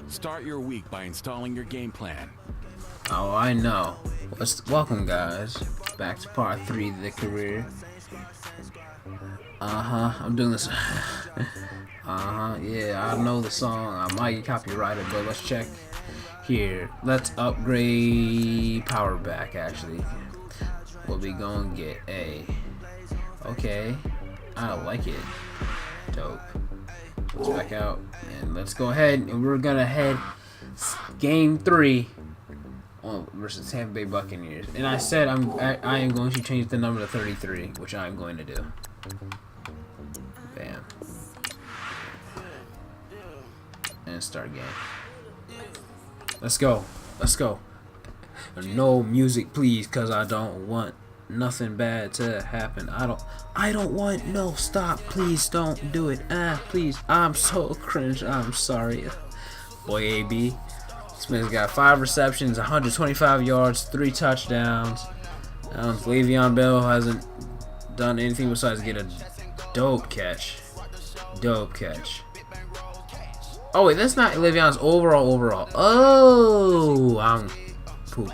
Start your week by installing your game plan. Oh, I know. Welcome, guys, back to part 3 of the career. I'm doing this. Yeah, I know the song. I might get copyrighted, but let's check here. Let's upgrade power back. Actually, what we gonna get? Okay, I like it. Dope. Let's back out and let's go ahead and we're gonna head game 3 versus Tampa Bay Buccaneers. And I said I am going to change the number to 33, which I am going to do. Bam. And start game. Let's go. Let's go. No music, please, cause I don't want nothing bad to happen. I don't want no stop. Please don't do it. Please. I'm so cringe. I'm sorry. Boy, AB. Smith's got 5 receptions, 125 yards, 3 touchdowns. Le'Veon Bell hasn't done anything besides get a dope catch. Dope catch. Oh wait, that's not Le'Veon's overall. Oh, I'm poop.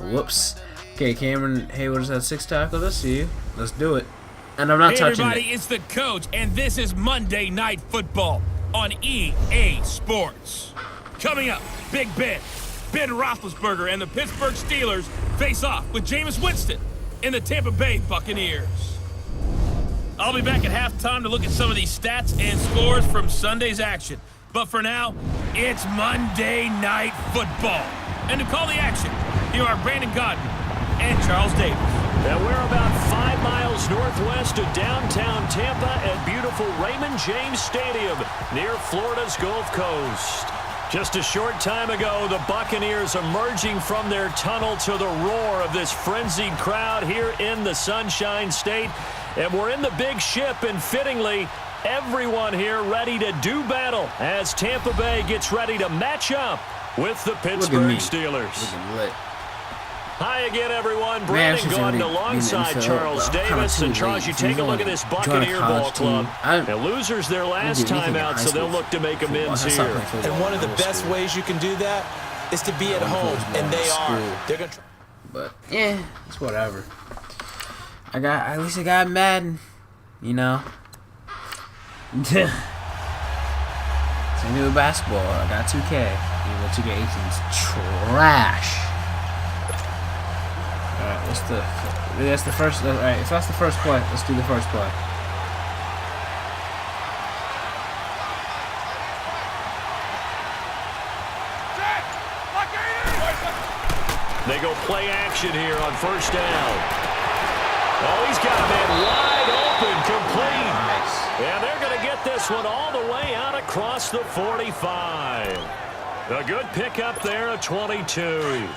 Whoops. Okay, Cameron Hayward's had 6 tackles. Let's see you. Let's do it. And I'm not touching everybody, it's the coach, and this is Monday Night Football on EA Sports. Coming up, Big Ben Roethlisberger, and the Pittsburgh Steelers face off with Jameis Winston and the Tampa Bay Buccaneers. I'll be back at halftime to look at some of these stats and scores from Sunday's action. But for now, it's Monday Night Football. And to call the action, here are Brandon Godden and Charles Davis. Now we're about 5 miles northwest of downtown Tampa at beautiful Raymond James Stadium near Florida's Gulf Coast. Just a short time ago, the Buccaneers emerging from their tunnel to the roar of this frenzied crowd here in the Sunshine State. And we're in the big ship, and fittingly, everyone here ready to do battle as Tampa Bay gets ready to match up with the Pittsburgh Steelers. Looking lit. Hi again, everyone. Brandon Gaudin alongside Charles Davis. And Charles, you take a look at this Buccaneer ball club. And losers their last time out, so they'll look to make amends here. And one of the best ways you can do that is to be at home, and they are. They're gonna. But yeah, it's whatever. At least I got Madden, you know. Same thing with basketball. I got 2K. Even though 2K18's trash. Alright, that's the first. Alright, if that's the first play, let's do the first play. They go play action here on first down. Oh, he's got a man wide open, complete. Nice. And they're going to get this one all the way out across the 45. A good pickup there, a 22.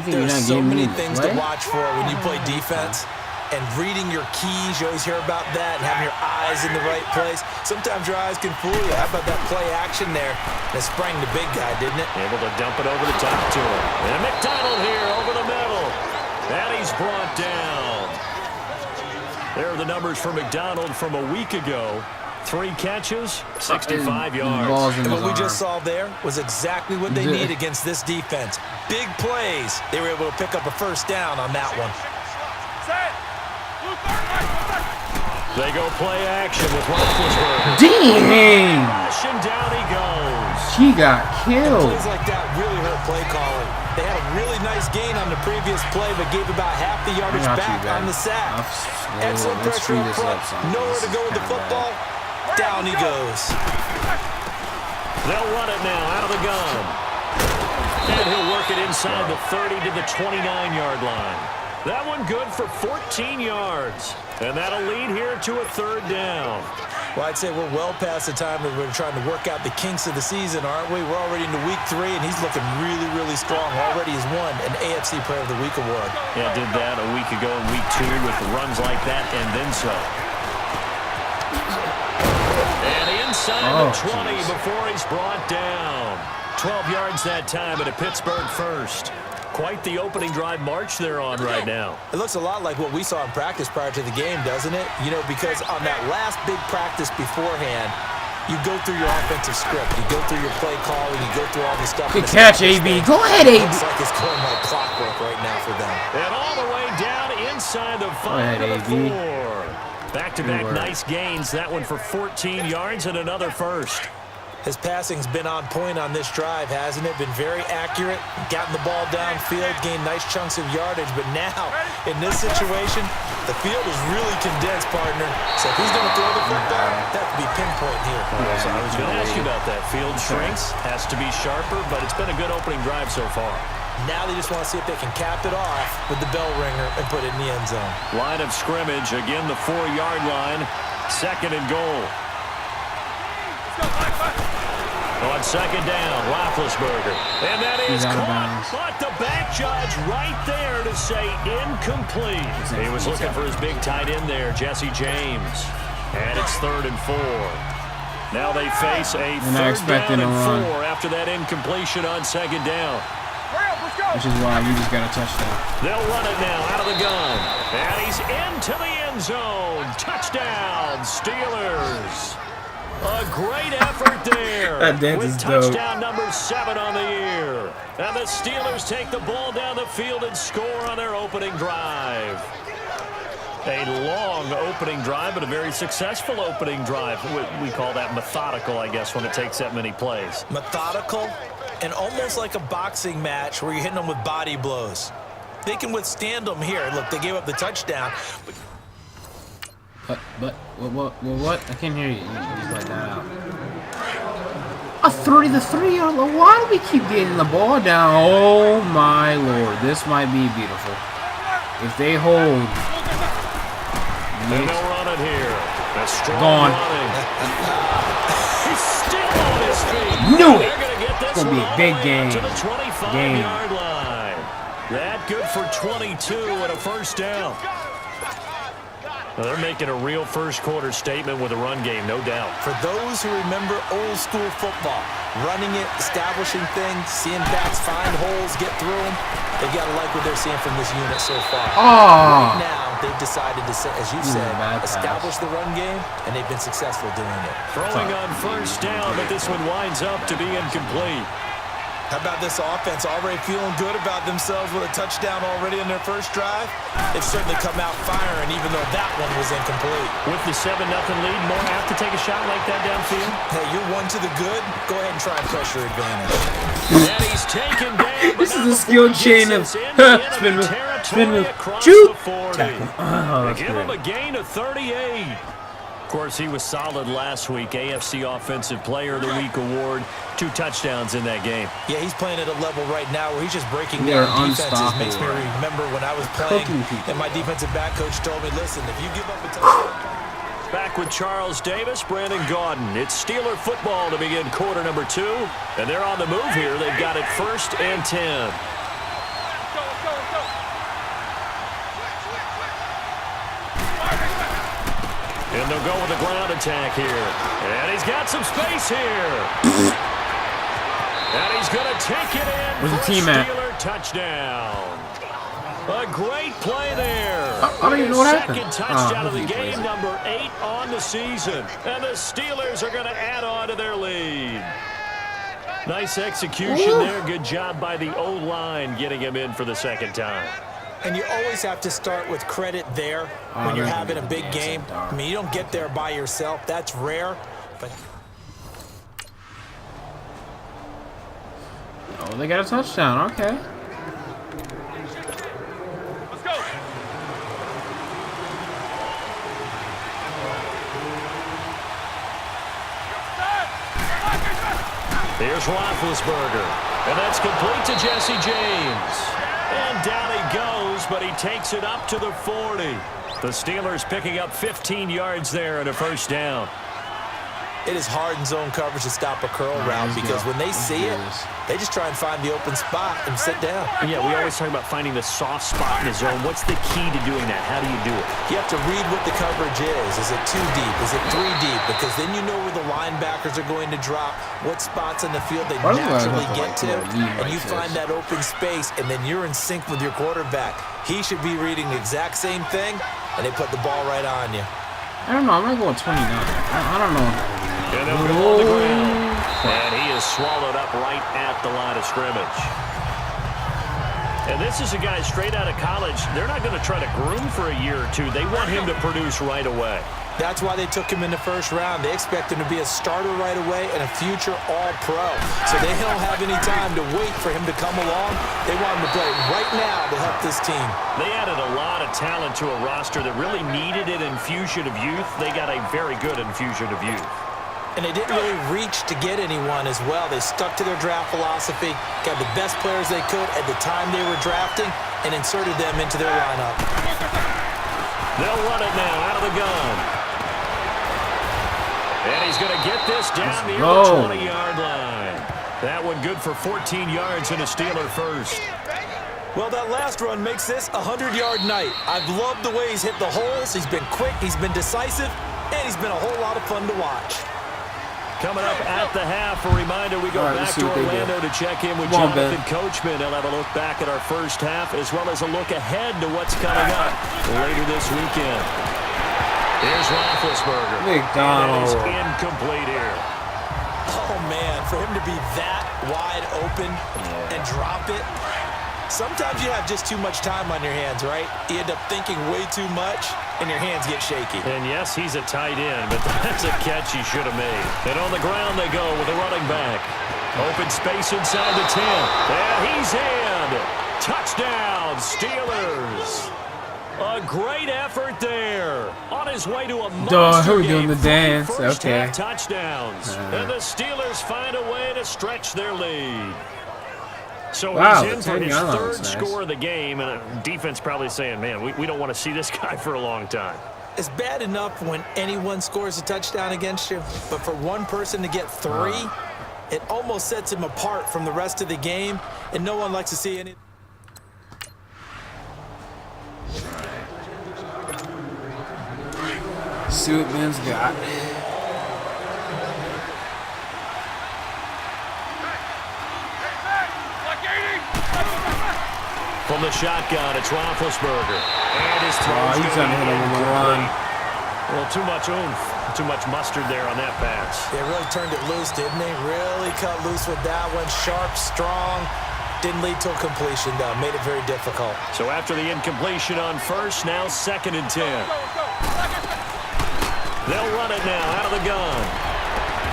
There's so many things to watch for when you play defense. And reading your keys, you always hear about that, and having your eyes in the right place. Sometimes your eyes can fool you. How about that play action there? That sprang the big guy, didn't it? Able to dump it over the top to him. And McDonald here over the middle. And he's brought down. There are the numbers for McDonald from a week ago. 3 catches, 65 yards. And what we just saw there was exactly what they need against this defense. Big plays. They were able to pick up a first down on that one. They go play action with Roethlisberger. Dang! And down he goes. She got killed. Plays like that really hurt play calling. They had a really nice gain on the previous play, but gave about half the yardage back on the sack. Excellent pressure up front. Nowhere to go with the football. Down he goes. They'll run it now out of the gun. And he'll work it inside the 30 to the 29-yard line. That one good for 14 yards. And that'll lead here to a 3rd down. Well, I'd say we're well past the time that we're trying to work out the kinks of the season, aren't we? We're already into week 3, and he's looking really, really strong. Already has won an AFC Player of the Week award. Yeah, did that a week ago in week 2 with runs like that and then some. And inside the 20 before he's brought down. 12 yards that time at a Pittsburgh first. quite the opening drive march they're on right now. It looks a lot like what we saw in practice prior to the game, doesn't it? You know, because on that last big practice beforehand, you go through your offensive script. You go through your play calling. You go through all the stuff. Good catch, AB. Go ahead, AB. Looks like it's going like clockwork right now for them. And all the way down inside the 5 to the 4. Back-to-back nice gains. That one for 14 yards and another first. His passing's been on point on this drive, hasn't it? Been very accurate, gotten the ball downfield, gained nice chunks of yardage. But now, in this situation, the field is really condensed, partner. So if he's going to throw the football, that could be pinpoint here. So I was going to ask you about that. Field shrinks, has to be sharper, but it's been a good opening drive so far. Now they just want to see if they can cap it off with the bell ringer and put it in the end zone. Line of scrimmage, again the 4-yard line, 2nd and goal. On 2nd down, Roethlisberger. And that is caught, but the back judge right there to say incomplete. He was looking for his big tight end there, Jesse James. And it's 3rd and 4. Now they face a 3rd down and 4 after that incompletion on 2nd down. Which is why you just got a touchdown. They'll run it now out of the gun. And he's into the end zone. Touchdown, Steelers. A great effort there with touchdown number 7 on the year. And the Steelers take the ball down the field and score on their opening drive. A long opening drive, but a very successful opening drive. We call that methodical, I guess, when it takes that many plays. Methodical and almost like a boxing match where you're hitting them with body blows. They can withstand them here. Look, they gave up the touchdown. But what? I can't hear you. You just let that out. A 3-3. Why do we keep getting the ball down? Oh my lord, this might be beautiful. If they hold, and they'll run it here. That's strong gone. Running. He's still on his feet. Knew it. They're gonna get this It's gonna be a big game. To the 25-yard line. That good for 22 and a first down. Well, they're making a real first-quarter statement with a run game, no doubt. For those who remember old-school football, running it, establishing things, seeing backs find holes, get through them, they've got to like what they're seeing from this unit so far. Right now, they've decided to, as you said, establish the run game, and they've been successful doing it. Throwing on first down, but this one winds up to be incomplete. How about this offense already feeling good about themselves with a touchdown already in their first drive? They've certainly come out firing, even though that one was incomplete. With the 7-0 lead, more apt to take a shot like that downfield? Hey, you're one to the good. Go ahead and try and press your advantage. And he's taken down. This is a skill chain of spin move, shoot, tackle. Oh, give him a gain of 38. Of course, he was solid last week. AFC Offensive Player of the Week award. 2 touchdowns in that game. Yeah, he's playing at a level right now where he's just breaking down defenses. Makes me remember when I was playing and my defensive back coach told me, listen, if you give up a touchdown. Back with Charles Davis, Brandon Gaudin. It's Steeler football to begin quarter number 2. And they're on the move here. They've got it 1st and 10. And they'll go with a ground attack here. And he's got some space here. And he's going to take it in. Where's the team at? Steeler touchdown. A great play there. I don't even know what happened. Second touchdown of the game, number 8 on the season. And the Steelers are going to add on to their lead. Nice execution there. Good job by the O-line getting him in for the 2nd time. And you always have to start with credit there when you're having a big game. I mean, you don't get there by yourself. That's rare. But oh, they got a touchdown. Okay. Let's go. Here's Roethlisberger. And that's complete to Jesse James. And down he goes, but he takes it up to the 40. The Steelers picking up 15 yards there and a first down. It is hard in zone coverage to stop a curl route because when they see it, they just try and find the open spot and sit down. Yeah, we always talk about finding the soft spot in the zone. What's the key to doing that? How do you do it? You have to read what the coverage is. Is it 2 deep? Is it 3 deep? Because then you know where the linebackers are going to drop, what spots in the field they naturally get to, and you find that open space, and then you're in sync with your quarterback. He should be reading the exact same thing, and they put the ball right on you. I don't know. I'm going to go with 29. I don't know. And they'll go on the ground. And he is swallowed up right at the line of scrimmage. And this is a guy straight out of college. They're not going to try to groom for a year or two. They want him to produce right away. That's why they took him in the first round. They expect him to be a starter right away and a future All-Pro. So they don't have any time to wait for him to come along. They want him to play right now to help this team. They added a lot of talent to a roster that really needed an infusion of youth. They got a very good infusion of youth. And they didn't really reach to get anyone as well. They stuck to their draft philosophy, got the best players they could at the time they were drafting, and inserted them into their lineup. They'll run it now out of the gun. And he's going to get this down near the 20-yard line. That one good for 14 yards and a Steeler first. Well, that last run makes this a 100-yard night. I've loved the way he's hit the holes. He's been quick, he's been decisive, and he's been a whole lot of fun to watch. Coming up at the half, a reminder, we go back to Orlando to check in with Jonathan Coachman. He'll have a look back at our first half as well as a look ahead to what's coming up later this weekend. Here's Roethlisberger. McDonald. And that is incomplete here. Oh, man, for him to be that wide open and drop it. Sometimes you have just too much time on your hands, right? You end up thinking way too much, and your hands get shaky. And yes, he's a tight end, but that's a catch he should have made. And on the ground they go with a running back. Open space inside the 10. And he's in. Touchdown, Steelers. A great effort there. On his way to a monster game. Doing the dance. First Okay. half touchdowns. And the Steelers find a way to stretch their lead. So wow, he's in for his third nice. score of the game, and defense probably saying, man, we don't want to see this guy for a long time. It's bad enough when anyone scores a touchdown against you, but for one person to get 3, it almost sets him apart from the rest of the game, and no one likes to see any. See what Ben's got. From the shotgun, it's Roethlisberger. And his throw. He's going to hit him on the run. Well, too much oomph, too much mustard there on that pass. They really turned it loose, didn't they? Really cut loose with that one. Sharp, strong. Didn't lead to a completion, though. Made it very difficult. So after the incompletion on first, now 2nd and 10. They'll run it now out of the gun.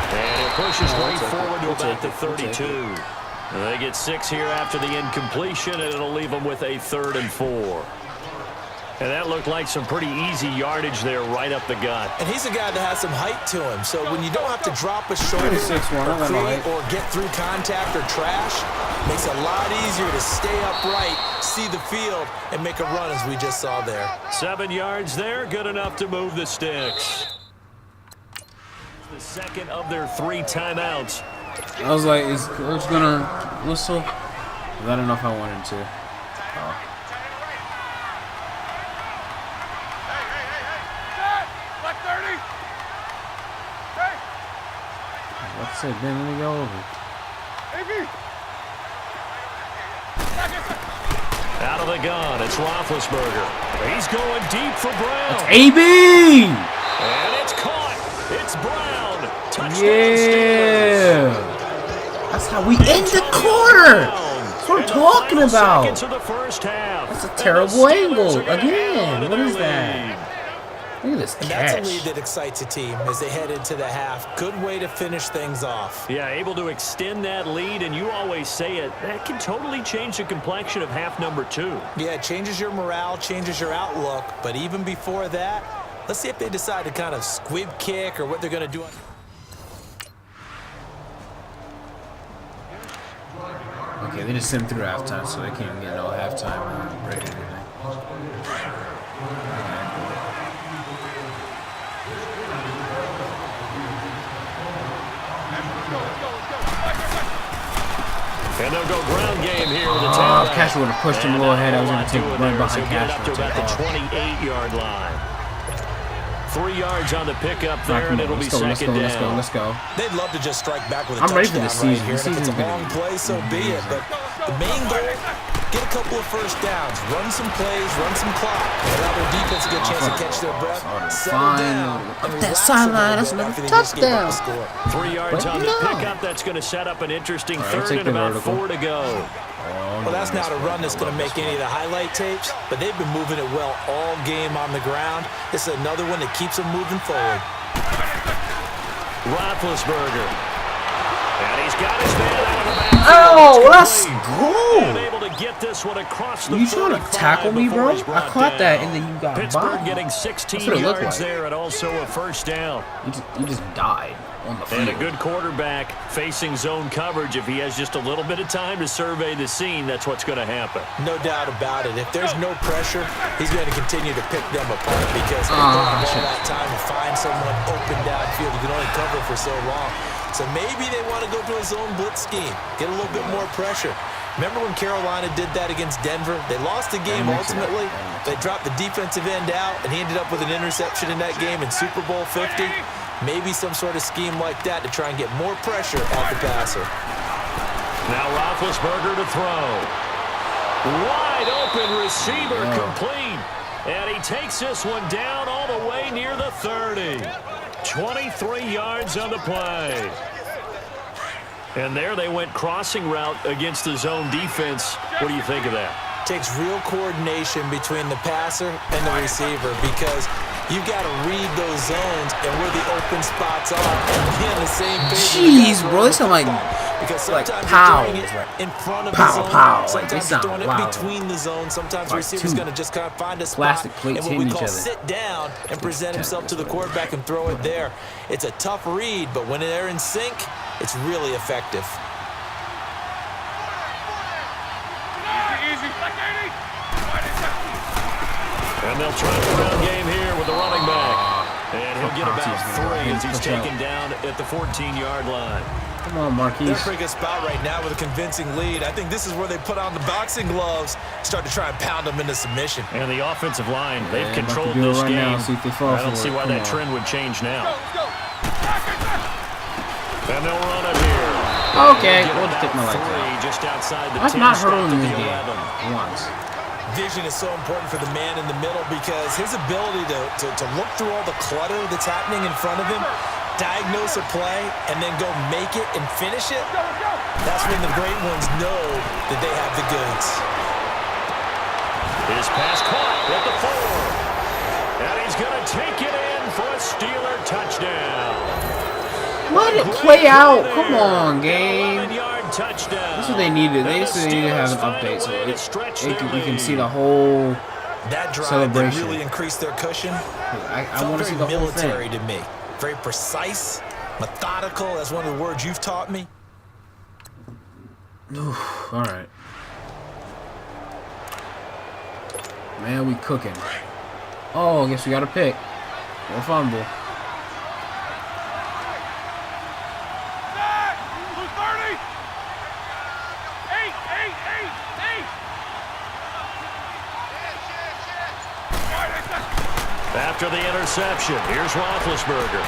And it pushes right forward to about the 32. They get 6 here after the incompletion, and it'll leave them with a 3rd and 4. And that looked like some pretty easy yardage there right up the gut. And he's a guy that has some height to him, so when you don't have to drop a shoulder or get through contact or trash, makes it a lot easier to stay upright, see the field, and make a run as we just saw there. 7 yards there, good enough to move the sticks. The second of their 3 timeouts. I was like, is Coach gonna whistle? I don't know if I wanted to. What's it? Ben, let me go over. Out of the gun, it's Roethlisberger. He's going deep for Brown. It's AB! And it's caught. It's Brown. Touchdown Yeah! That's how we end the quarter! That's what I'm talking about! That's a terrible angle. Again, what is that? Look at this catch. And that's a lead that excites a team as they head into the half. Good way to finish things off. Yeah, able to extend that lead, and you always say it, that can totally change the complexion of half number 2. Yeah, it changes your morale, changes your outlook, but even before that, let's see if they decide to kind of squib kick or what they're going to do. Okay, they just sent through halftime, so they can't get no halftime break or anything. And they'll go ground game here with a tailback. Cash would have pushed him a little ahead. I was going to take right behind Cash. Up to about the 28-yard line. 3 yards on the pickup there, and it'll be second down. Let's go. They'd love to just strike back with a I'm ready for touchdown this season. right here. And if it's a long play, so be it. But the main goal, get a couple of first downs, run some plays, run some clock, allow their defense to get a chance to catch their breath, settle down, and that sideline, that's another touchdown. 3 yards on the pickup. That's going to set up an interesting third and about 4 to go. Well, that's not a run that's going to make any of the highlight tapes, but they've been moving it well all game on the ground. This is another one that keeps them moving forward. Roethlisberger. And he's got his man out of the backfield. Oh, let's go. And able to get this one across the You trying to tackle me, bro? I caught that, and then you got Pittsburgh by. getting 16 yards there and also a first down. You just died on the field. And a good quarterback facing zone coverage. If he has just a little bit of time to survey the scene, that's what's going to happen. No doubt about it. If there's no pressure, he's going to continue to pick them apart because they don't have all that time to find someone open downfield. You can only cover for so long. So maybe they want to go to a zone blitz scheme, get a little bit more pressure. Remember when Carolina did that against Denver? They lost the game ultimately. They dropped the defensive end out, and he ended up with an interception in that game in Super Bowl 50. Maybe some sort of scheme like that to try and get more pressure at the passer. Now Roethlisberger to throw. Wide open receiver complete. And he takes this one down all the way near the 30. 23 yards on the play. And there they went crossing route against the zone defense. What do you think of that? Takes real coordination between the passer and the receiver because you've got to read those zones and where the open spots are and be on the same page. Jeez, bro, they sound like pow, in front of pow, the zone. pow. Sometimes you're throwing it between the zones. Sometimes the receiver's going to just kind of find a spot and what we call sit down and present himself to the quarterback and throw it there. It's a tough read, but when they're in sync, it's really effective. And they'll try the run game here with the running back. And he'll get about 3 as he's taken down at the 14-yard line. Come on, Marquise. They're in a pretty good spot right now with a convincing lead. I think this is where they put on the boxing gloves, start to try and pound them into submission. And the offensive line, they've controlled this game. I don't see why that trend would change now. And they'll run it here. Okay, we'll just take my legs out. Just outside the I've not heard of this game once. Vision is so important for the man in the middle because his ability to look through all the clutter that's happening in front of him, diagnose a play, and then go make it and finish it, that's when the great ones know that they have the goods. His pass caught at the 4. And he's going to take it in for a Steeler touchdown. Let it play out. Come on, game. Touchdown. That's what they needed. They needed to have an update so we can see the whole that drive celebration. Really increased their cushion. I want to see the whole thing. Military to me. Very precise, methodical. That's one of the words you've taught me. All right. Man, we cooking. Oh, I guess we got a pick. Or fumble. After the interception, here's Roethlisberger.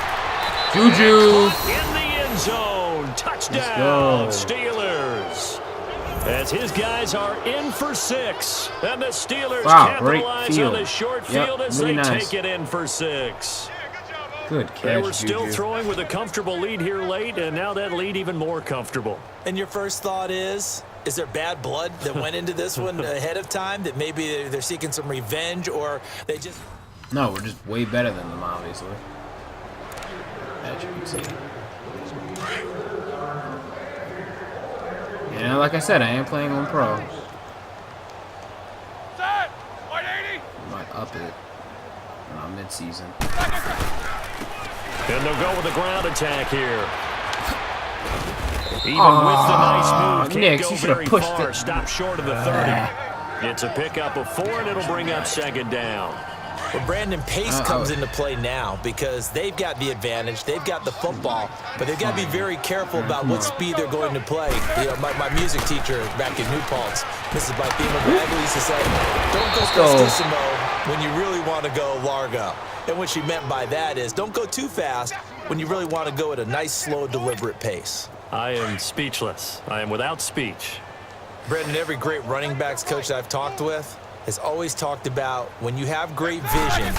Juju. In the end zone. Touchdown, Steelers. As his guys are in for 6. And the Steelers capitalize on the short field as they take it in for 6. Good catch, They were still Juju. throwing with a comfortable lead here late, and now that lead even more comfortable. And your first thought is there bad blood that went into this one ahead of time, that maybe they're seeking some revenge, or they just... No, we're just way better than them, obviously. As you can see. Yeah, like I said, I am playing on Pro. I might up it mid-season. And they'll go with a ground attack here. Even with the nice move, can't go very far. Stop short of the 30. It's a pickup of 4, and it'll bring up second down. Well, Brandon, pace comes into play now because they've got the advantage. They've got the football, but they've got to be very careful about what speed they're going to play. You know, my music teacher back in New Paltz, Mrs. Bythema Bradley, used to say, don't go prestissimo when you really want to go largo. And what she meant by that is don't go too fast when you really want to go at a nice, slow, deliberate pace. I am speechless. I am without speech. Brendan, every great running backs coach that I've talked with has always talked about when you have great vision,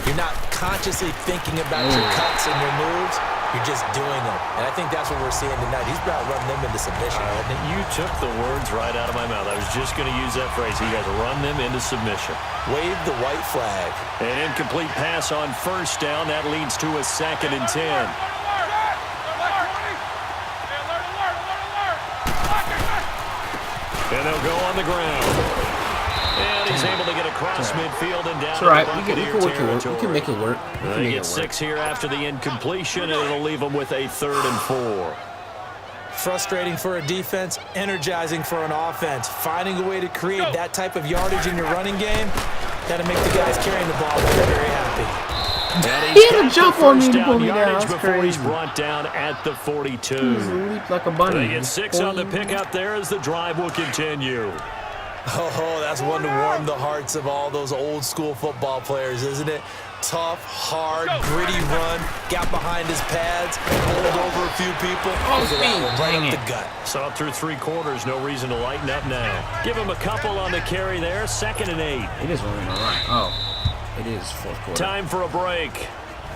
you're not consciously thinking about your cuts and your moves, you're just doing them. And I think that's what we're seeing tonight. He's about running them into submission. You took the words right out of my mouth. I was just going to use that phrase. He has run them into submission. Wave the white flag. An incomplete pass on first down. That leads to a 2nd and 10. And they'll go on the ground. And he's able to get across midfield and down. It's all right. We can make it work. They get 6 here after the incompletion, and it'll leave them with a 3rd and 4. Frustrating for a defense, energizing for an offense. Finding a way to create that type of yardage in your running game, that'll make the guys carrying the ball very, very happy. He had a jump on me to pull me down. That's before crazy. He's brought down at the 42. He's leaped like a bunny. They get 6 on the pickup there as the drive will continue. Oh, that's one to warm the hearts of all those old school football players, isn't it? Tough, hard, gritty run, got behind his pads, pulled over a few people, right up the gut. Saw it through 3 quarters, no reason to lighten up now. Give him a couple on the carry there, 2nd and 8. It is running all right. Oh, it is 4th quarter. Time for a break.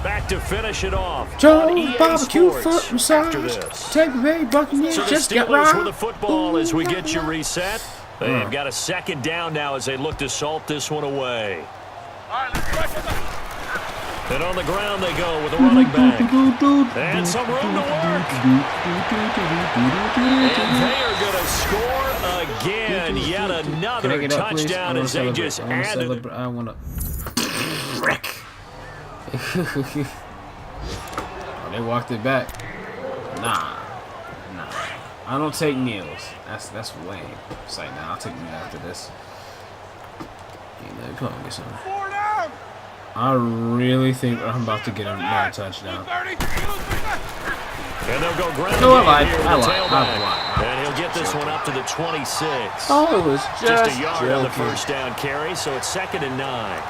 Back to finish it off. Joe's barbecue foot massage. Tampa Bay Buccaneers So the just got Steelers right. with the football as we get you reset. They've got a 2nd down now as they look to salt this one away. And on the ground they go with a running back. And some room to work. And they are going to score again. Yet another touchdown as they just added. I want to wreck. Oh, they walked it back. Nah. I don't take meals. That's lame. It's like, nah, I'll take meal after this. Come on, get some. I really think I'm about to get another touchdown. And they'll go ground. No, I lied. And he'll get this one up to the 26. Oh, it was just a yard on the first down carry, so it's 2nd and 9.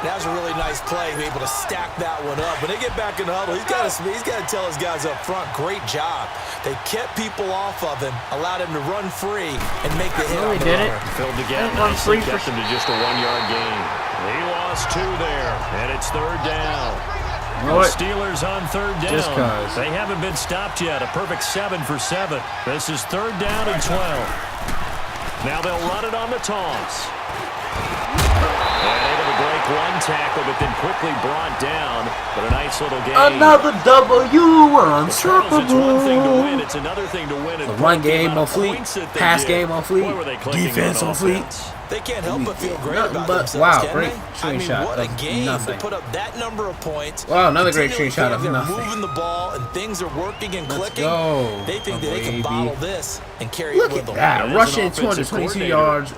That was a really nice play. He was able to stack that one up. When they get back in the huddle, he's got to tell his guys up front, great job. They kept people off of him, allowed him to run free, and make the hit on the runner. Filled the gap nicely, kept him to just a 1-yard gain. He lost 2 there, and it's 3rd down. The Steelers on 3rd down. They haven't been stopped yet. A perfect 7 for 7. This is 3rd down and 12. Now they'll run it on the toss. And able to break one tackle, but then quickly brought down. But a nice little game. Another W, unstoppable. It's one thing to win. It's another thing to win. The run game on fleet, pass game on fleet, defense on fleet. They can't help but feel great about themselves, wow, can great they? I mean, screenshot what a game nothing. to put up that number of points. Wow, another great screenshot of they're nothing. moving the ball and things are working and clicking. Go, they think that they can bottle this and carry Look it with at them. that. Rushing 222 yards,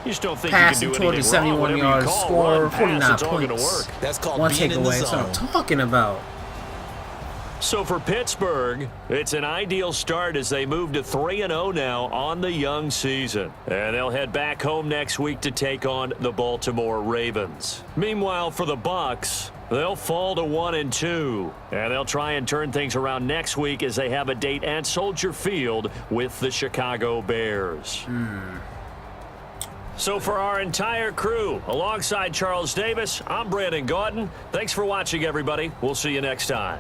passing 271 yards, score 49 points. That's called one being in the takeaway. That's what I'm talking about. So for Pittsburgh, it's an ideal start as they move to 3-0 now on the young season. And they'll head back home next week to take on the Baltimore Ravens. Meanwhile, for the Bucs, they'll fall to 1-2. And they'll try and turn things around next week as they have a date at Soldier Field with the Chicago Bears. So for our entire crew, alongside Charles Davis, I'm Brandon Gautin. Thanks for watching, everybody. We'll see you next time.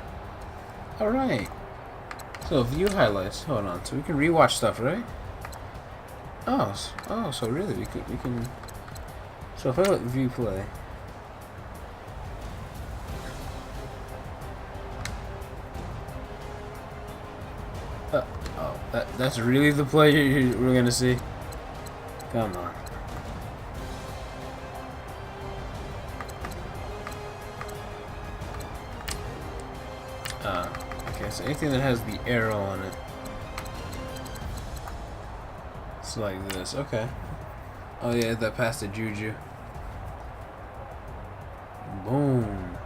All right. So view highlights. Hold on. So we can rewatch stuff, right? Oh, so really we can. So if I let view play. That's really the play we're gonna see. Come on. Okay, so anything that has the arrow on it. It's like this. Okay. Oh yeah, that passed to Juju. Boom.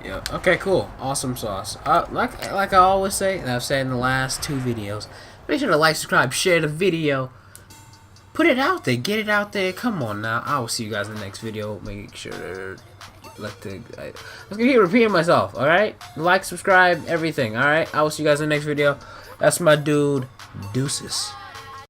Yeah. Okay. Cool. Awesome sauce. Like I always say, and I've said in the last 2 videos, make sure to like, subscribe, share the video, put it out there, get it out there. Come on now. I will see you guys in the next video. Make sure to I was gonna keep repeating myself. All right. Like, subscribe, everything. All right. I will see you guys in the next video. That's my dude. Deuces.